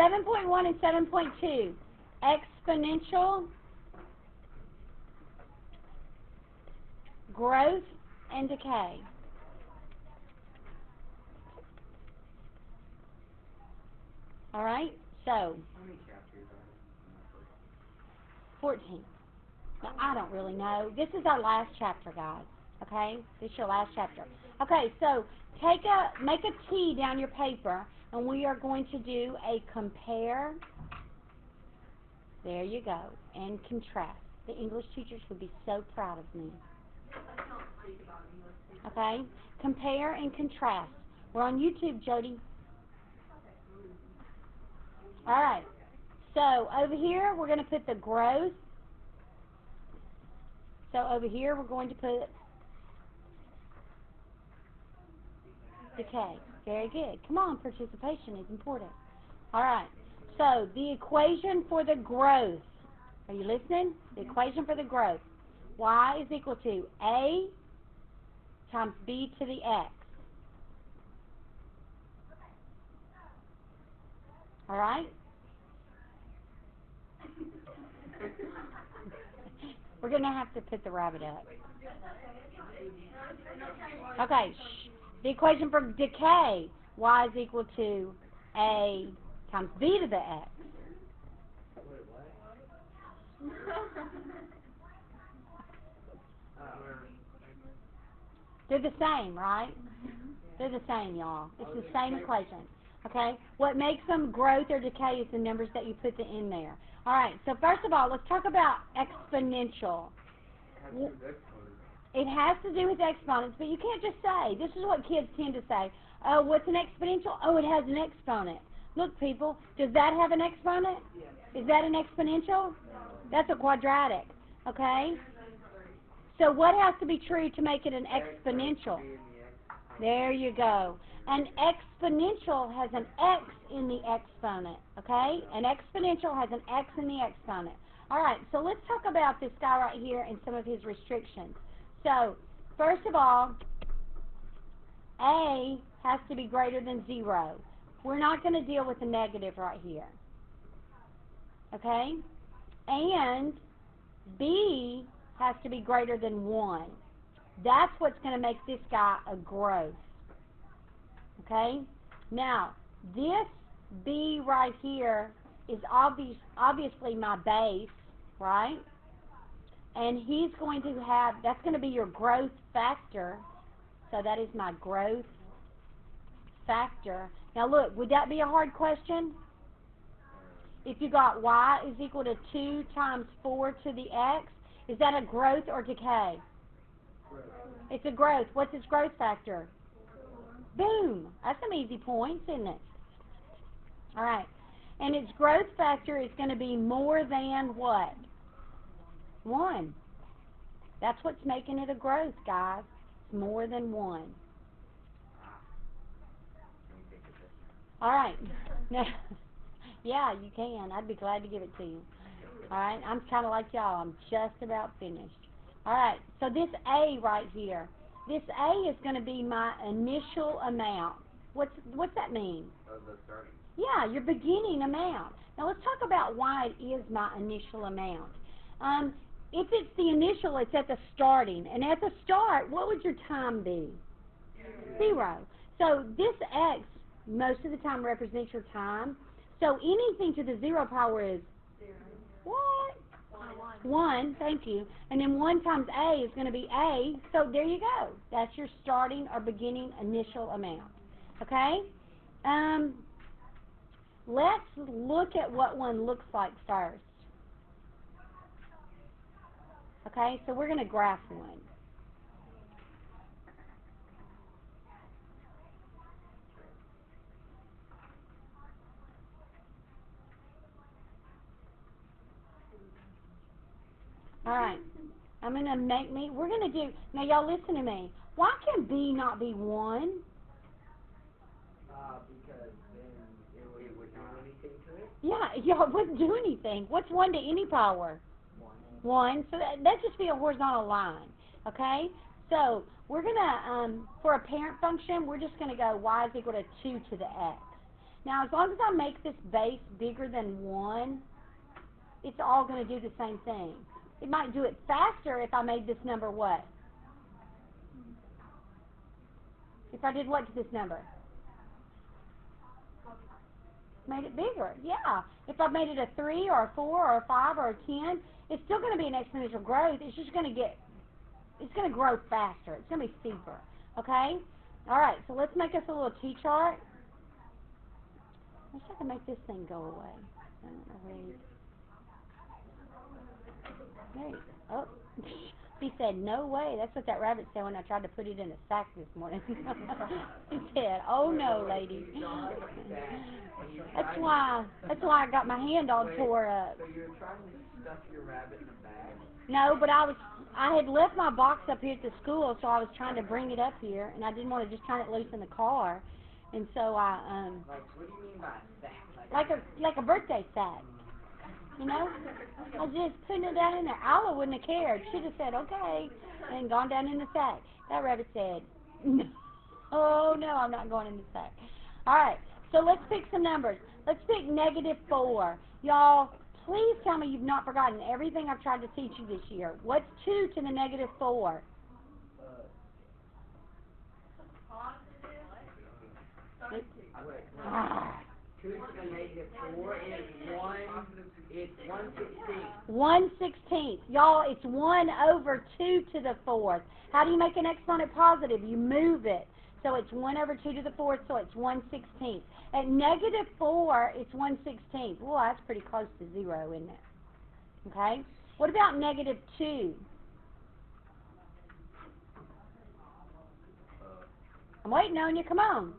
7.1 and 7.2. Exponential growth and decay. All right, so How many chapters are there? 14. Now, I don't really know. This is our last chapter, guys. Okay? This is your last chapter. Okay, so make a T down your paper, and we are going to do a compare. There you go. And contrast. The English teachers would be so proud of me. Okay? Compare and contrast. We're on YouTube, Jody. All right. So over here, we're going to put the growth. So over here, we're going to put decay. Very good. Come on, participation is important. All right. So the equation for the growth. Are you listening? The equation for the growth. Y is equal to A times B to the X. All right? We're going to have to put the rabbit up. Okay. Shh. The equation for decay. Y is equal to A times B to the X. They're the same, right? They're the same, y'all. It's the same equation. Okay? What makes them growth or decay is the numbers that you put in there. All right. So first of all, let's talk about exponential. It has to do with exponents, but you can't just say. This is what kids tend to say. Oh, what's an exponential? Oh, it has an exponent. Look, people, does that have an exponent? Is that an exponential? That's a quadratic. Okay? So what has to be true to make it an exponential? There you go. An exponential has an x in the exponent. Okay? An exponential has an x in the exponent. All right, so let's talk about this guy right here and some of his restrictions. So, first of all, A has to be greater than 0. We're not going to deal with the negative right here. Okay? And B has to be greater than 1. That's what's going to make this guy a growth. Okay? Now, this B right here is obviously my base, right? And he's going to have, that's going to be your growth factor. So that is my growth factor. Now look, would that be a hard question? If you got y is equal to 2 times 4 to the x, is that a growth or decay? Growth. It's a growth. What's its growth factor? Boom. That's some easy points, isn't it? All right. And its growth factor is going to be more than what? 1. That's what's making it a growth, guys. It's more than 1. All right. Yeah, you can. I'd be glad to give it to you. All right. I'm kind of like y'all. I'm just about finished. All right. So this A right here, this A is going to be my initial amount. What's that mean? The starting. Yeah, your beginning amount. Now let's talk about why it is my initial amount. If it's the initial, it's at the starting. And at the start, what would your time be? 0. So this X most of the time represents your time. So anything to the 0 power is 0. what? 1, thank you. And then 1 times A is going to be A. So there you go. That's your starting or beginning initial amount. Okay? Let's look at what one looks like first. Okay, so we're going to graph one. All right, I'm going to we're going to do, now y'all listen to me. Why can B not be 1? Because then it would do anything to it? Yeah, it wouldn't do anything. What's 1 to any power? 1. So that'd just be a horizontal line. Okay? So we're going to, for a parent function, we're just going to go y is equal to 2 to the x. Now, as long as I make this base bigger than 1, it's all going to do the same thing. It might do it faster if I made this number what? If I did what to this number? Made it bigger, yeah. If I made it a 3 or a 4 or a 5 or a 10, it's still going to be an exponential growth. It's just going to it's going to grow faster. It's going to be steeper, okay? All right, so let's make us a little T-chart. I wish I could make this thing go away. I don't know where there you go. Oh, he said, no way. That's what that rabbit said when I tried to put it in a sack this morning. He said, oh no, lady. That's why I got my hand all tore up. So you're trying to stuff your rabbit in a bag? No, but I had left my box up here at the school, so I was trying to bring it up here, and I didn't want to just turn it loose in the car, and so I Like, what do you mean by sack? like a birthday sack, you know? I was just putting it down in there. Alla wouldn't have cared. She'd have said okay, and gone down in the sack. That rabbit said, no, oh no, I'm not going in the sack. All right, so let's pick some numbers. Let's pick -4. Y'all, please tell me you've not forgotten everything I've tried to teach you this year. What's 2 to the -4? Ah. 2 to the -4 is 1. It's 1/16. 1/16. Y'all, it's 1 over 2 to the 4th. How do you make an exponent positive? You move it. So it's 1 over 2 to the 4th, so it's 1/16. At -4, it's 1/16. Well, that's pretty close to 0, isn't it? Okay? What about -2? I'm waiting on you. Come on.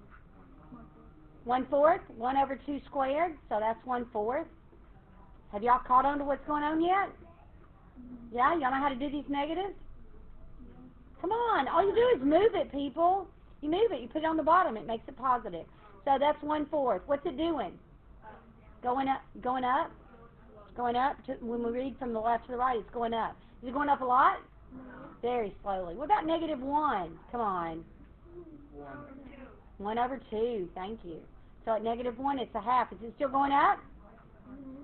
1/4. 1 over 2 squared, so that's 1/4. Have y'all caught on to what's going on yet? Yeah? Y'all know how to do these negatives? Come on. All you do is move it, people. You move it. You put it on the bottom. It makes it positive. So that's 1/4. What's it doing? Going up. Going up. Going up. When we read from the left to the right, it's going up. Is it going up a lot? No. Very slowly. What about -1? Come on. 1 over 2. Thank you. So at -1, it's a half. Is it still going up?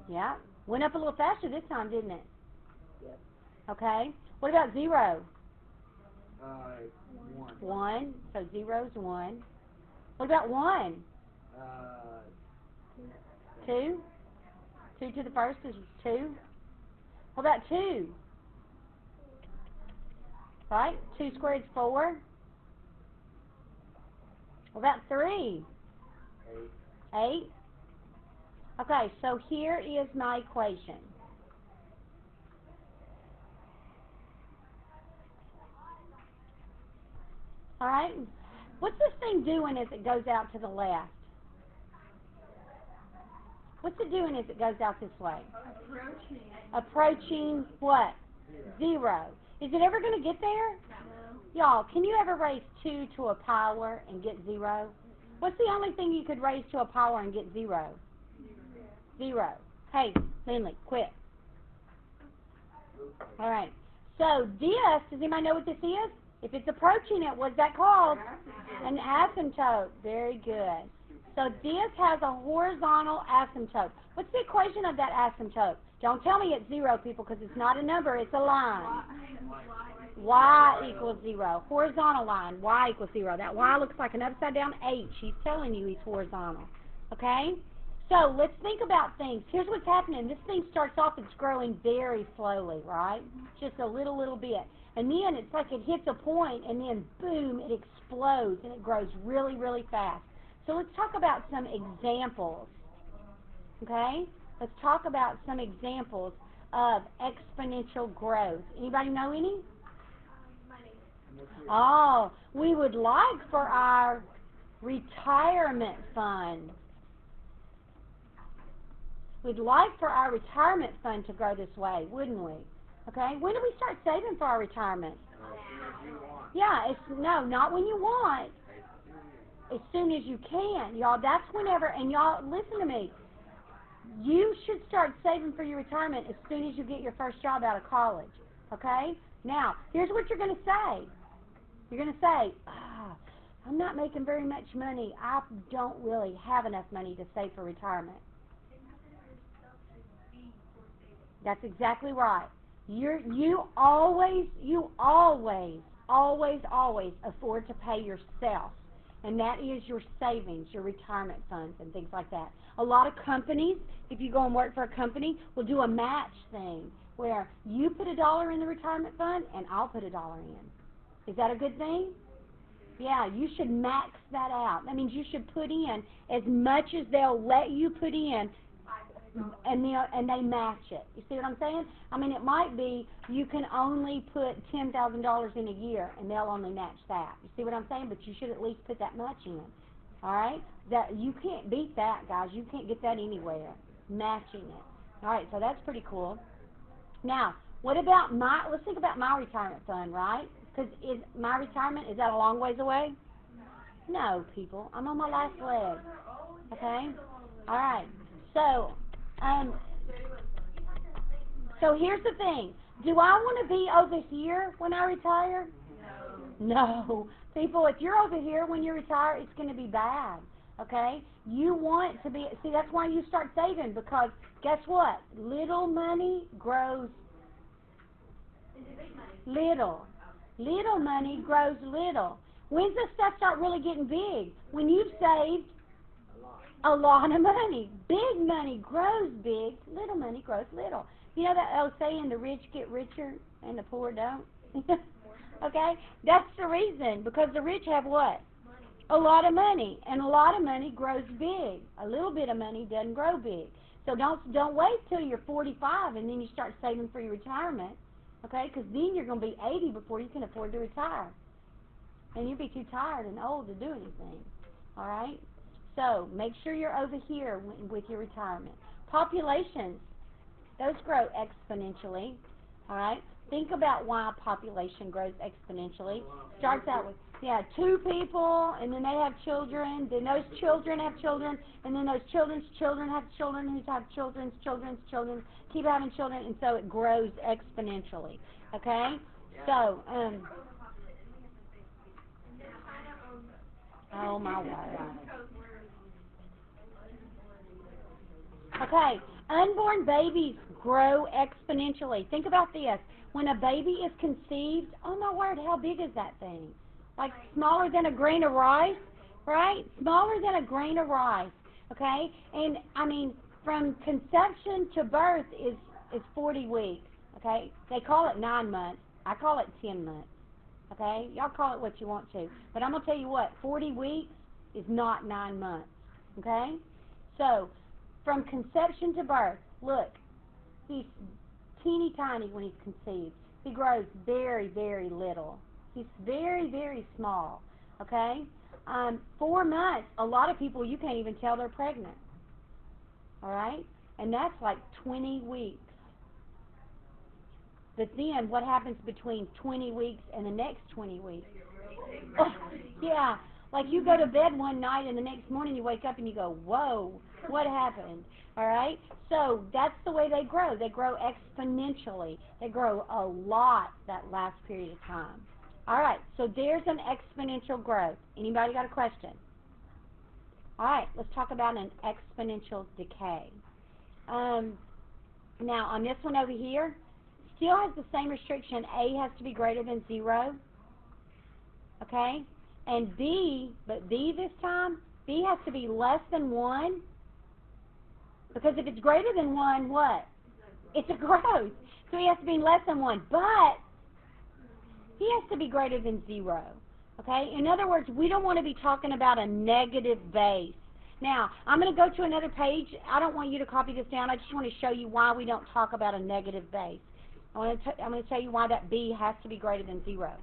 Yeah. Went up a little faster this time, didn't it? Yep. Okay. What about 0? 1. 1. So 0's 1. What about 1? 2? 2 to the first is 2. What about 2? Right? 2 squared is 4. What about 3? 8. Okay, so here is my equation. All right? What's this thing doing as it goes out to the left? What's it doing as it goes out this way? Approaching. Approaching what? 0. Is it ever going to get there? No. Y'all, can you ever raise 2 to a power and get 0? What's the only thing you could raise to a power and get 0? 0. Hey, Lindley, quit. All right. So this, does anybody know what this is? If it's approaching it, what's that called? An asymptote. Very good. So this has a horizontal asymptote. What's the equation of that asymptote? Don't tell me it's 0, people, because it's not a number. It's a line. Y equals 0. Horizontal line. Y equals 0. That Y looks like an upside down H. He's telling you he's horizontal. Okay? So let's think about things. Here's what's happening. This thing starts off, it's growing very slowly, right? Just a little bit. And then it's like it hits a point, and then boom, it explodes, and it grows really, really fast. So let's talk about some examples. Okay? Let's talk about some examples of exponential growth. Anybody know any? Money. Oh, we would like for our retirement fund. We'd like for our retirement fund to grow this way, wouldn't we? Okay, when do we start saving for our retirement? Yeah, no, not when you want. As soon as you can. Y'all, that's whenever, and y'all, listen to me. You should start saving for your retirement as soon as you get your first job out of college. Okay? Now, here's what you're going to say. You're going to say, I'm not making very much money. I don't really have enough money to save for retirement. That's exactly right. You always afford to pay yourself. And that is your savings, your retirement funds and things like that. A lot of companies, if you go and work for a company, will do a match thing where you put $1 in the retirement fund and I'll put $1 in. Is that a good thing? Yeah, you should max that out. That means you should put in as much as they'll let you put in, and they match it. You see what I'm saying? I mean, it might be you can only put $10,000 in a year, and they'll only match that. You see what I'm saying? But you should at least put that much in. All right? That you can't beat that, guys. You can't get that anywhere. Matching it. All right, so that's pretty cool. Now, what about let's think about my retirement fund, right? Because my retirement, is that a long ways away? No, people. I'm on my last leg. Okay? All right. So here's the thing. Do I want to be over here when I retire? No. People, if you're over here when you retire, it's going to be bad. Okay? You want to be, see, that's why you start saving, because guess what? Little money grows little. Little money grows little. When's the stuff start really getting big? When you've saved a lot of money. Big money grows big. Little money grows little. You know that old saying, the rich get richer and the poor don't? Okay? That's the reason. Because the rich have what? A lot of money. And a lot of money grows big. A little bit of money doesn't grow big. So don't wait till you're 45 and then you start saving for your retirement. Okay? Because then you're going to be 80 before you can afford to retire. And you'll be too tired and old to do anything. All right? So make sure you're over here with your retirement. Populations, those grow exponentially. All right? Think about why population grows exponentially. Starts out with, 2 people, and then they have children, then those children have children, and then those children's children have children who have children's children's children, keep having children, and so it grows exponentially. Okay? So, oh my word. Okay, unborn babies grow exponentially. Think about this. When a baby is conceived, oh my word, how big is that thing? Like smaller than a grain of rice, right? Smaller than a grain of rice, okay? And, I mean, from conception to birth is 40 weeks, okay? They call it 9 months. I call it 10 months, okay? Y'all call it what you want to. But I'm going to tell you what, 40 weeks is not 9 months, okay? So, from conception to birth, look, he's teeny tiny when he's conceived. He grows very, very little. He's very, very small, okay? 4 months, a lot of people, you can't even tell they're pregnant, all right? And that's like 20 weeks. But then what happens between 20 weeks and the next 20 weeks? Oh, yeah, like you go to bed one night and the next morning you wake up and you go, whoa, what happened? All right? So that's the way they grow. They grow exponentially. They grow a lot that last period of time. All right, so there's an exponential growth. Anybody got a question? All right, let's talk about an exponential decay. Now, on this one over here, still has the same restriction. A has to be greater than 0. Okay? And B, but B this time, B has to be less than 1. Because if it's greater than 1, what? It's a growth. So he has to be less than 1. But he has to be greater than 0. Okay? In other words, we don't want to be talking about a negative base. Now, I'm going to go to another page. I don't want you to copy this down. I just want to show you why we don't talk about a negative base. I'm going to tell you why that B has to be greater than 0.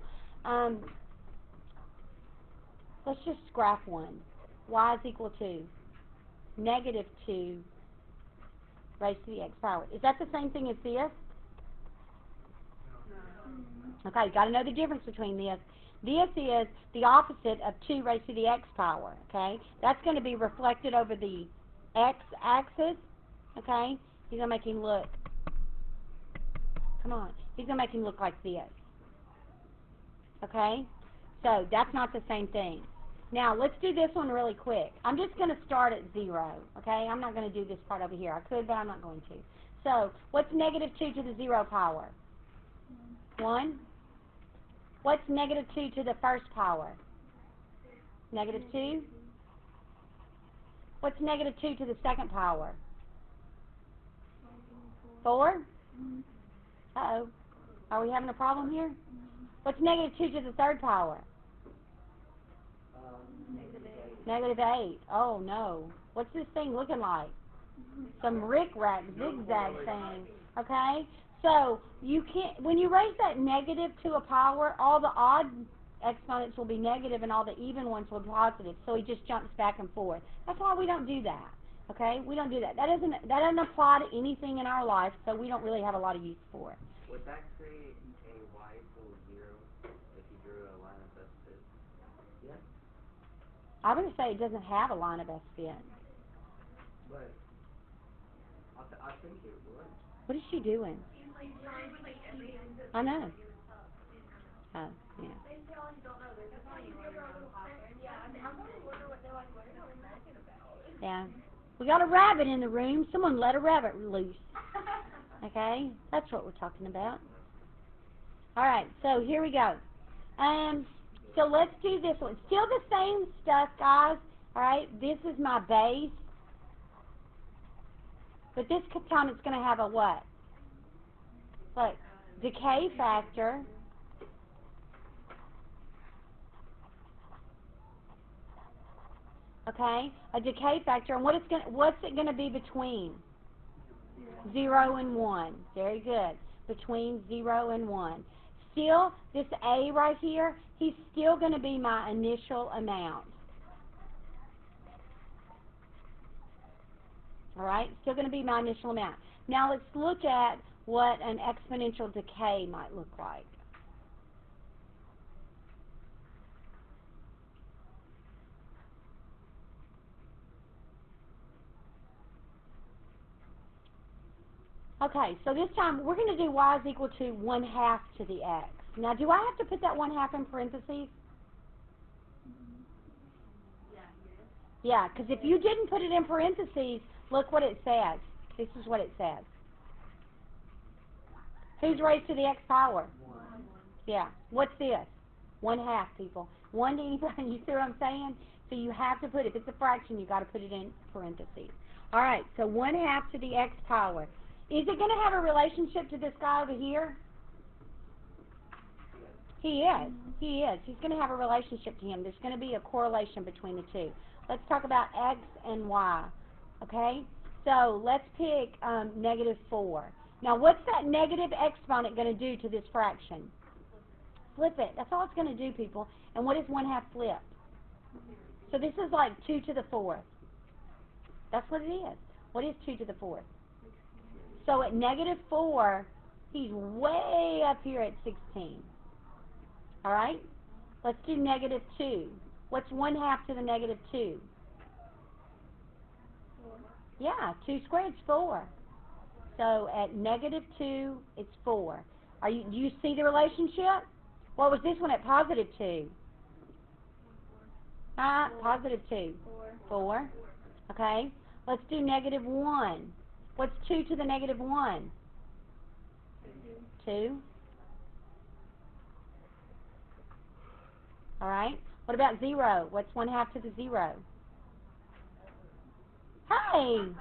Let's just scrap one. Y is equal to negative 2 raised to the x power. Is that the same thing as this? Okay, you got to know the difference between this. This is the opposite of 2 raised to the x power, okay? That's going to be reflected over the x-axis, okay? He's going to make him look, come on, he's going to make him look like this, okay? So that's not the same thing. Now, let's do this one really quick. I'm just going to start at 0, okay? I'm not going to do this part over here. I could, but I'm not going to. So, what's negative 2 to the 0 power? 1. What's negative 2 to the first power? Negative 2. What's negative 2 to the second power? 4. Uh-oh. Are we having a problem here? What's negative 2 to the third power? Negative 8. Oh, no. What's this thing looking like? Some rick-rack, zigzag thing. Okay? So, you can't, when you raise that negative to a power, all the odd exponents will be negative and all the even ones will be positive. So he just jumps back and forth. That's why we don't do that. Okay? We don't do that. That doesn't apply to anything in our life, so we don't really have a lot of use for it. Would that create a y equals 0 if you drew a line of best fit? Yes. I'm going to say it doesn't have a line of best fit. But I think it would. What is she doing? I know. Oh, yeah. Yeah. We got a rabbit in the room. Someone let a rabbit loose. Okay? That's what we're talking about. Alright, so here we go. So let's do this one. Still the same stuff, guys. Alright, this is my base. But this time it's going to have a what? Look, decay factor. Okay, a decay factor, and what's it going to be between? 0 and 1. Very good. Between 0 and 1. Still, this A right here, he's still going to be my initial amount. Alright, still going to be my initial amount. Now let's look at what an exponential decay might look like. Okay, so this time we're going to do y is equal to 1/2 to the x. Now, do I have to put that 1/2 in parentheses? Yeah, because if you didn't put it in parentheses, look what it says. This is what it says. Who's raised to the x power? 1. Yeah. What's this? 1/2, people. 1 to anybody. You see what I'm saying? So you have to put it. If it's a fraction, you've got to put it in parentheses. All right, so 1/2 to the x power. Is it going to have a relationship to this guy over here? He is. He is. He's going to have a relationship to him. There's going to be a correlation between the two. Let's talk about x and y. Okay? So let's pick negative 4. Now, what's that negative exponent going to do to this fraction? Flip it. That's all it's going to do, people. And what is 1/2 flip? So this is like 2 to the 4th. That's what it is. What is 2 to the 4th? So at negative 4, he's way up here at 16. All right? Let's do negative 2. What's 1/2 to the negative 2? 4. Yeah, 2 squared is 4. So at negative 2, it's 4. Do you see the relationship? What was this one at positive 2? Positive 2. 4. Okay. Let's do negative 1. What's 2 to the negative 1? 2. All right. What about 0? What's 1/2 to the 0? Hey.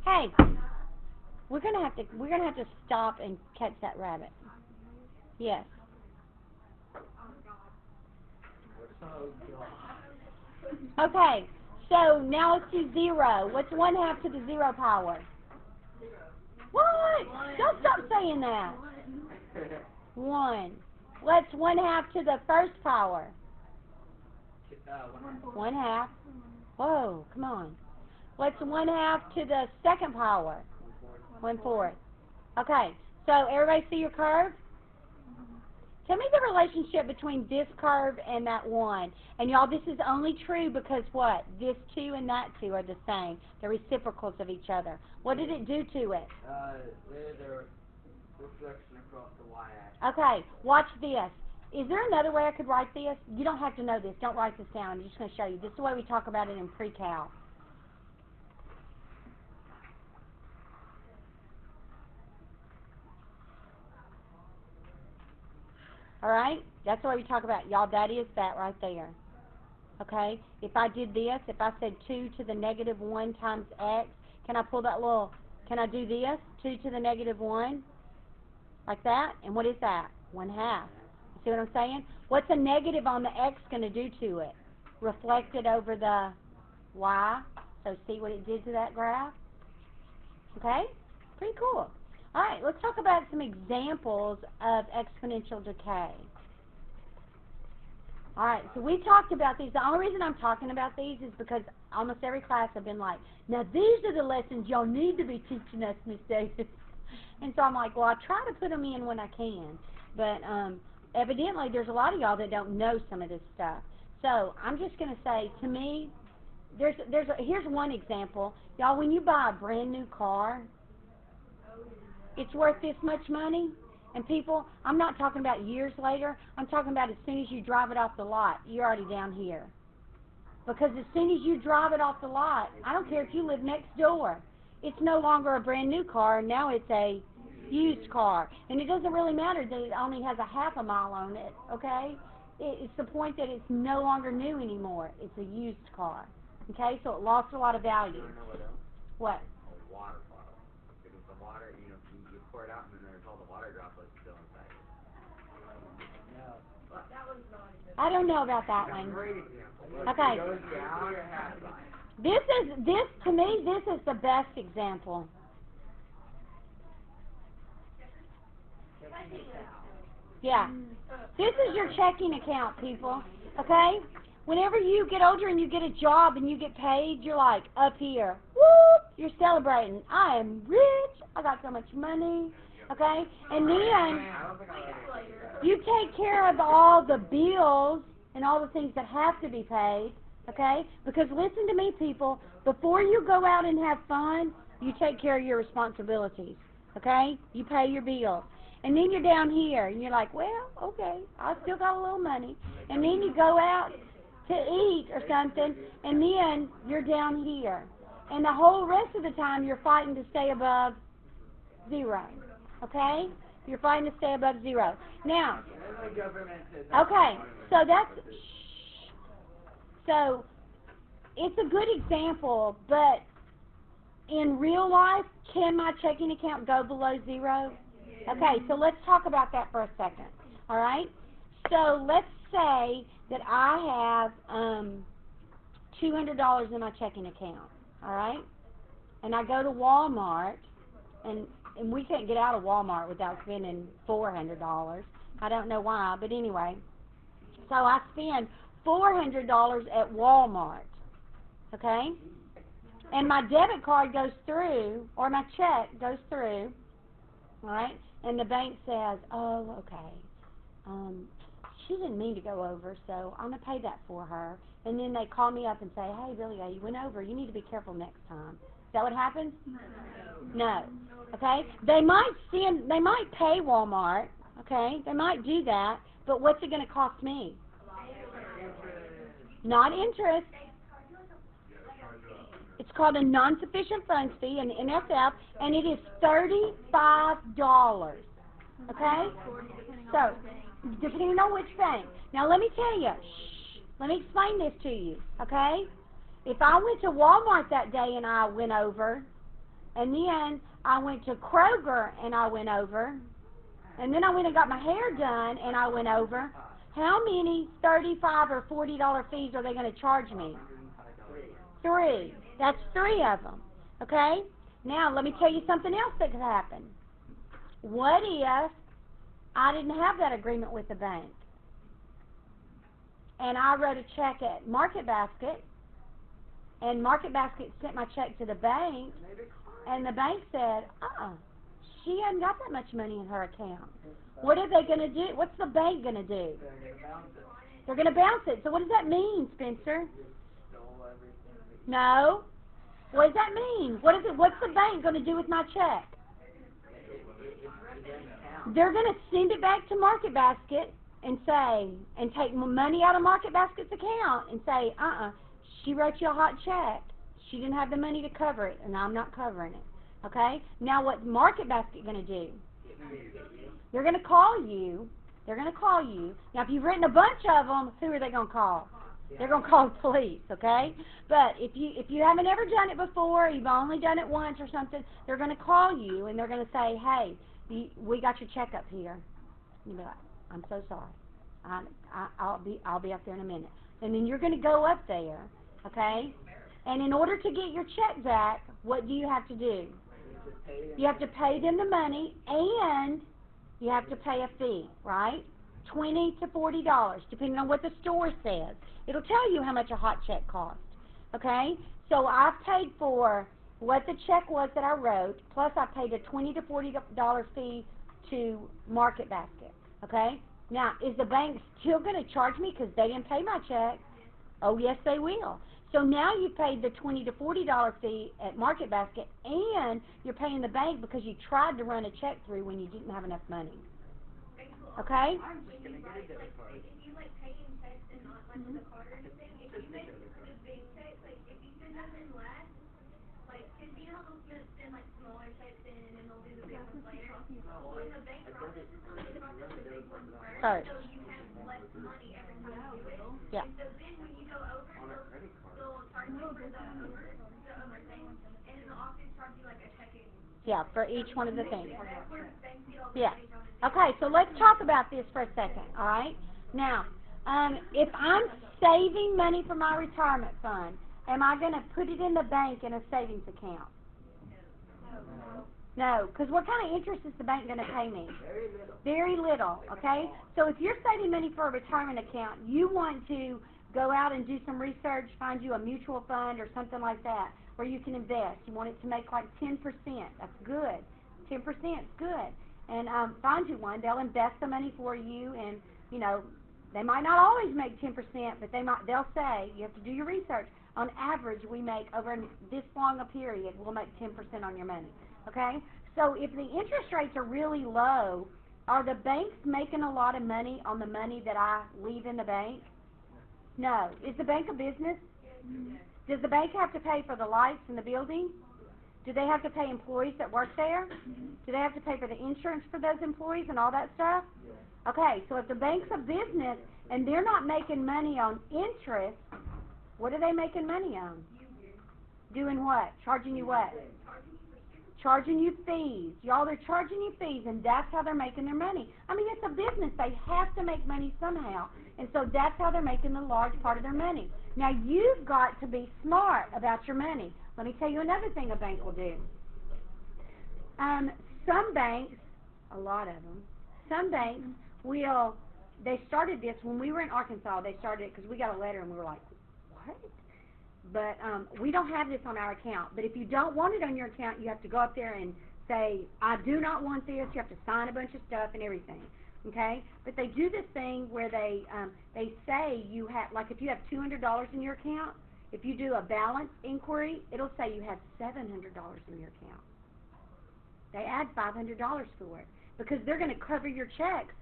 Hey. We're gonna have to stop and catch that rabbit. Yes. Oh, God. Okay. So now let's do 0. What's 1/2 to the 0 power? 0. What? Don't stop saying that. 1. What's 1/2 to the first power? 1/2. Whoa, come on. What's 1/2 to the second power? 1/4. Okay, so everybody see your curve? Tell me the relationship between this curve and that 1. And y'all, this is only true because what? This 2 and that 2 are the same. They're reciprocals of each other. What did it do to it? They're reflection across the y-axis. Okay, watch this. is there another way I could write this? You don't have to know this. Don't write this down. I'm just going to show you. This is the way we talk about it in pre-cal. All right? That's the way we talk about it. Y'all, that is that right there. Okay? If I did this, if I said 2 to the negative 1 times x, can I pull that little, can I do this? 2 to the negative 1? Like that? And what is that? 1/2. You see what I'm saying? What's a negative on the x going to do to it? Reflect it over the y. So see what it did to that graph? Okay? Pretty cool. All right, let's talk about some examples of exponential decay. All right, so we talked about these. The only reason I'm talking about these is because almost every class I've been like, now these are the lessons y'all need to be teaching us, Miss Davis. And so I'm like, well, I try to put them in when I can. But evidently there's a lot of y'all that don't know some of this stuff. So I'm just going to say, to me, here's one example. Y'all, when you buy a brand new car, it's worth this much money. And people, I'm not talking about years later. I'm talking about as soon as you drive it off the lot, you're already down here. Because as soon as you drive it off the lot, I don't care if you live next door, it's no longer a brand new car. Now it's a used car. And it doesn't really matter that it only has a 1/2 mile on it, okay? It's the point that it's no longer new anymore. It's a used car. Okay, so it lost a lot of value. What? A water bottle. Because the water, you pour it out and then there's all the water droplets still inside. I don't know about that one. Great example. Okay. It goes down. To me, this is the best example. Yeah. This is your checking account, people. Okay? Whenever you get older and you get a job and you get paid, you're like up here. Whoop! You're celebrating. I am rich. I got so much money. Okay? And then you take care of all the bills and all the things that have to be paid. Okay? Because listen to me, people. Before you go out and have fun, you take care of your responsibilities. Okay? You pay your bills. And then you're down here, and you're like, well, okay, I still got a little money. And then you go out to eat or something, and then you're down here. And the whole rest of the time, you're fighting to stay above 0. Okay? You're fighting to stay above 0. Now, okay, so it's a good example, but in real life, can my checking account go below 0? Okay, so let's talk about that for a second. All right? So let's say that I have $200 in my checking account. All right? And I go to Walmart, and we can't get out of Walmart without spending $400. I don't know why, but anyway. So I spend $400 at Walmart. Okay? And my debit card goes through, or my check goes through. All right? And the bank says, oh, okay, she didn't mean to go over, so I'm going to pay that for her. And then they call me up and say, hey, Billy, you went over. You need to be careful next time. Is that what happens? No. Okay? They might pay Walmart. Okay? They might do that, but what's it going to cost me? Not interest. It's called a non-sufficient funds fee, an NSF, and it is $35. Okay? So, depending on which bank. Now, let me tell you. Let me explain this to you. Okay? If I went to Walmart that day and I went over, and then I went to Kroger and I went over, and then I went and got my hair done and I went over, how many $35 or $40 fees are they going to charge me? 3. That's 3 of them. Okay? Now, let me tell you something else that could happen. What if I didn't have that agreement with the bank? And I wrote a check at Market Basket, and Market Basket sent my check to the bank, and the bank said, she hasn't got that much money in her account. What are they going to do? What's the bank going to do? They're going to bounce it. So what does that mean, Spencer? No. What does that mean? What's the bank going to do with my check? They're going to send it back to Market Basket, and say, and take money out of Market Basket's account and say, she wrote you a hot check. She didn't have the money to cover it, and I'm not covering it. Okay? Now what Market Basket going to do? They're going to call you. They're going to call you. Now if you've written a bunch of them, who are they going to call? They're going to call the police, okay? But if you haven't ever done it before, you've only done it once or something, they're going to call you and they're going to say, hey, we got your check up here. You'll be like, I'm so sorry. I'll be up there in a minute. And then you're going to go up there, okay? And in order to get your check back, what do you have to do? You have to pay them the money, and you have to pay a fee, right? $20 to $40, depending on what the store says. It'll tell you how much a hot check costs, okay? So I've paid for what the check was that I wrote, plus I paid a $20 to $40 fee to Market Basket, okay? Now, is the bank still going to charge me because they didn't pay my check? Oh, yes, they will. So now you paid the $20 to $40 fee at Market Basket, and you're paying the bank because you tried to run a check through when you didn't have enough money. Okay? If you like pay in checks and not like with a card or anything, if you make the big check, like if you send them in last, like, cause you know they'll send like smaller checks in and they'll do the big ones later. Well, when the bank processes them, they process the big ones first, so you have less money every time you do it. Yeah. And so then when you go over, they'll charge you for the over thing, and then they'll also charge you like a checking. Yeah, for each one of the things. That's where banks get all the Yeah. money from. Okay, so let's talk about this for a second, all right? Now, if I'm saving money for my retirement fund, am I going to put it in the bank in a savings account? No, because what kind of interest is the bank going to pay me? Very little, okay? So if you're saving money for a retirement account, you want to go out and do some research, find you a mutual fund or something like that where you can invest. You want it to make like 10%. That's good. 10% is good. And find you one. They'll invest the money for you, and, you know, they might not always make 10%, but they'll say, you have to do your research. On average, we make over this long a period, we'll make 10% on your money. Okay? So if the interest rates are really low, are the banks making a lot of money on the money that I leave in the bank? No. Is the bank a business? Does the bank have to pay for the lights in the building? Do they have to pay employees that work there? Do they have to pay for the insurance for those employees and all that stuff? Okay, so if the bank's a business and they're not making money on interest, what are they making money on? Doing what? Charging you what? Charging you fees. Y'all, they're charging you fees, and that's how they're making their money. I mean, it's a business. They have to make money somehow, and so that's how they're making the large part of their money. Now, you've got to be smart about your money. Let me tell you another thing a bank will do. Some banks, a lot of them, some banks will, they started this when we were in Arkansas. They started it because we got a letter and we were like, what? But we don't have this on our account. But if you don't want it on your account, you have to go up there and say, I do not want this. You have to sign a bunch of stuff and everything. Okay? But they do this thing where they say you have, like if you have $200 in your account, if you do a balance inquiry, it'll say you have $700 in your account. They add $500 for it because they're going to cover your checks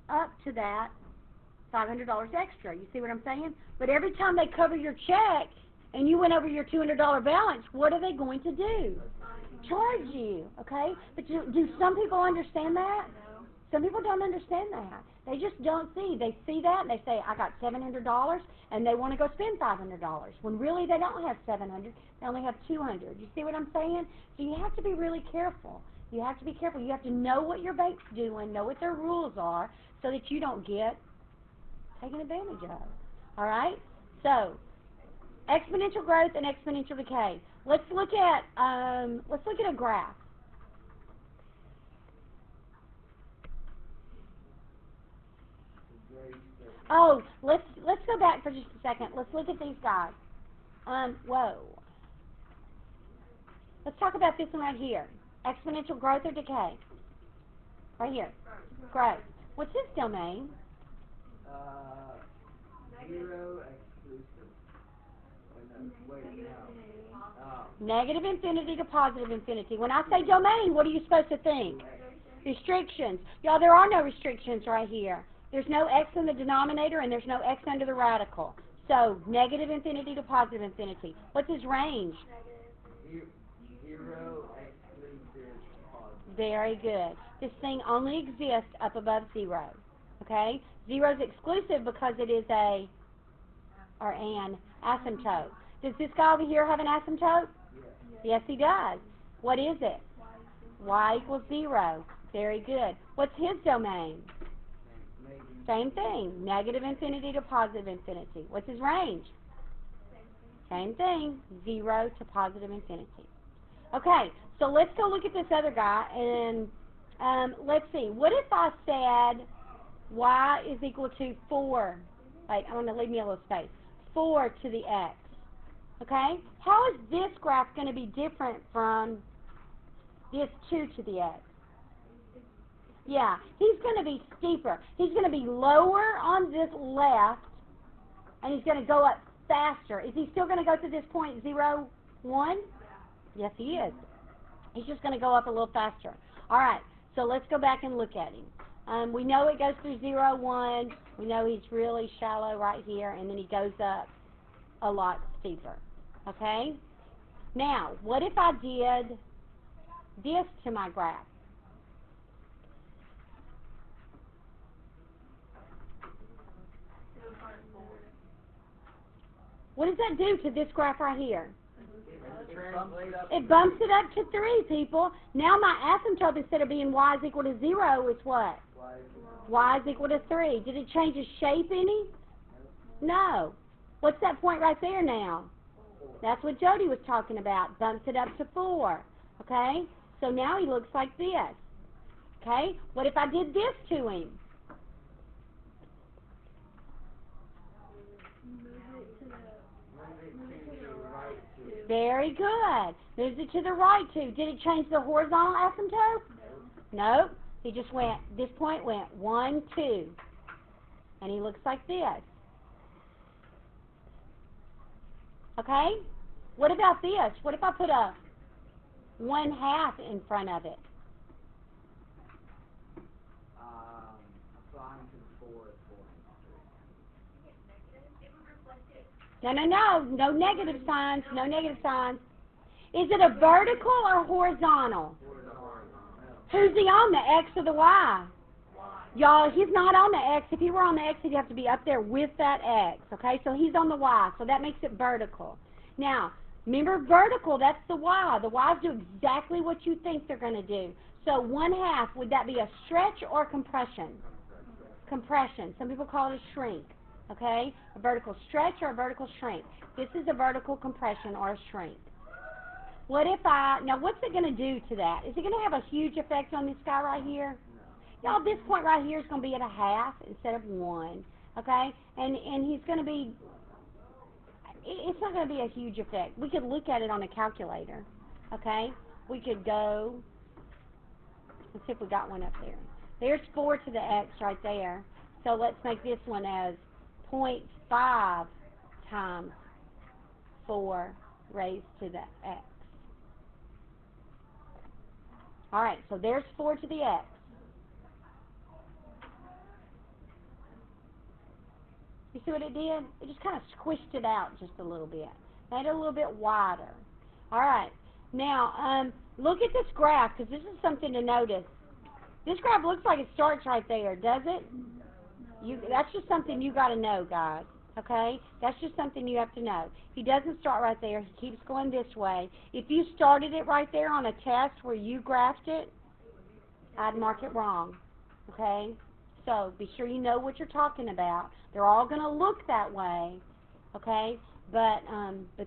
up to that $500 extra. You see what I'm saying? But every time they cover your check and you went over your $200 balance, what are they going to do? Charge you, okay? But do some people understand that? Some people don't understand that. They just don't see. They see that and they say, I got $700, and they want to go spend $500, when really they don't have $700. They only have $200. You see what I'm saying? So you have to be really careful. You have to be careful. You have to know what your bank's doing, know what their rules are, so that you don't get taken advantage of. All right? So, exponential growth and exponential decay. Let's look at a graph. Oh, let's go back for just a second. Let's look at these guys. Whoa. Let's talk about this one right here. Exponential growth or decay? Right here. Growth. What's his domain? 0 exclusive. Wait, no. Negative infinity to positive infinity. When I say domain, what are you supposed to think? Restrictions. Y'all, there are no restrictions right here. There's no x in the denominator and there's no x under the radical. So negative infinity to positive infinity. What's his range? Zero exclusive positive. Very good. This thing only exists up above 0. Okay? 0 is exclusive because it is an asymptote. Does this guy over here have an asymptote? Yes, he does. What is it? Y equals 0. Very good. What's his domain? Same thing. Negative infinity to positive infinity. What's his range? Same thing. 0 to positive infinity. Okay, so let's go look at this other guy, and let's see. What if I said y is equal to 4? Wait, I'm going to leave me a little space. 4 to the x. Okay? How is this graph going to be different from this 2 to the x? Yeah, he's going to be steeper. He's going to be lower on this left, and he's going to go up faster. Is he still going to go to this point 0, 1? Yes, he is. He's just going to go up a little faster. All right, so let's go back and look at him. We know it goes through 0, 1. We know he's really shallow right here, and then he goes up a lot steeper. Okay? Now, what if I did this to my graph? What does that do to this graph right here? It bumps it up to 3, people. Now my asymptote, instead of being y is equal to 0, is what? Y is equal to 3. Did it change its shape any? No. What's that point right there now? That's what Jody was talking about. Bumps it up to 4. Okay? So now he looks like this. Okay? What if I did this to him? Very good. Moves it to the right too. Did it change the horizontal asymptote? Nope. He just went, this point went 1, 2. And he looks like this. Okay? What about this? What if I put a 1/2 in front of it? Sine to 4 is 4. No negative signs. No negative signs. Is it a vertical or horizontal? Who's he on, the X or the Y? Y'all, he's not on the X. If he were on the X, he'd have to be up there with that X. Okay, so he's on the Y, so that makes it vertical. Now, remember vertical, that's the Y. The Y's do exactly what you think they're going to do. So 1/2, would that be a stretch or compression? Compression. Some people call it a shrink. Okay, a vertical stretch or a vertical shrink. This is a vertical compression or a shrink. What if now what's it going to do to that? Is it going to have a huge effect on this guy right here? Y'all, this point right here is going to be at 1/2 instead of 1. Okay, and he's going to be, it's not going to be a huge effect. We could look at it on a calculator. Okay, we could go, let's see if we got one up there. There's 4 to the x right there. So let's make this one as 0.5 times 4 raised to the x. All right, so there's 4 to the x. You see what it did? It just kind of squished it out just a little bit. Made it a little bit wider. All right, now look at this graph, because this is something to notice. This graph looks like it starts right there, does it? That's just something you got to know, guys. Okay? That's just something you have to know. He doesn't start right there. He keeps going this way. If you started it right there on a test where you graphed it, I'd mark it wrong. Okay? So be sure you know what you're talking about. They're all going to look that way. Okay? But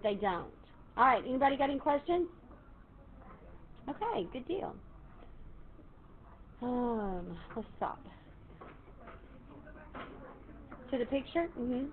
they don't. All right. Anybody got any questions? Okay. Good deal. Let's stop. To the picture? Mm-hmm.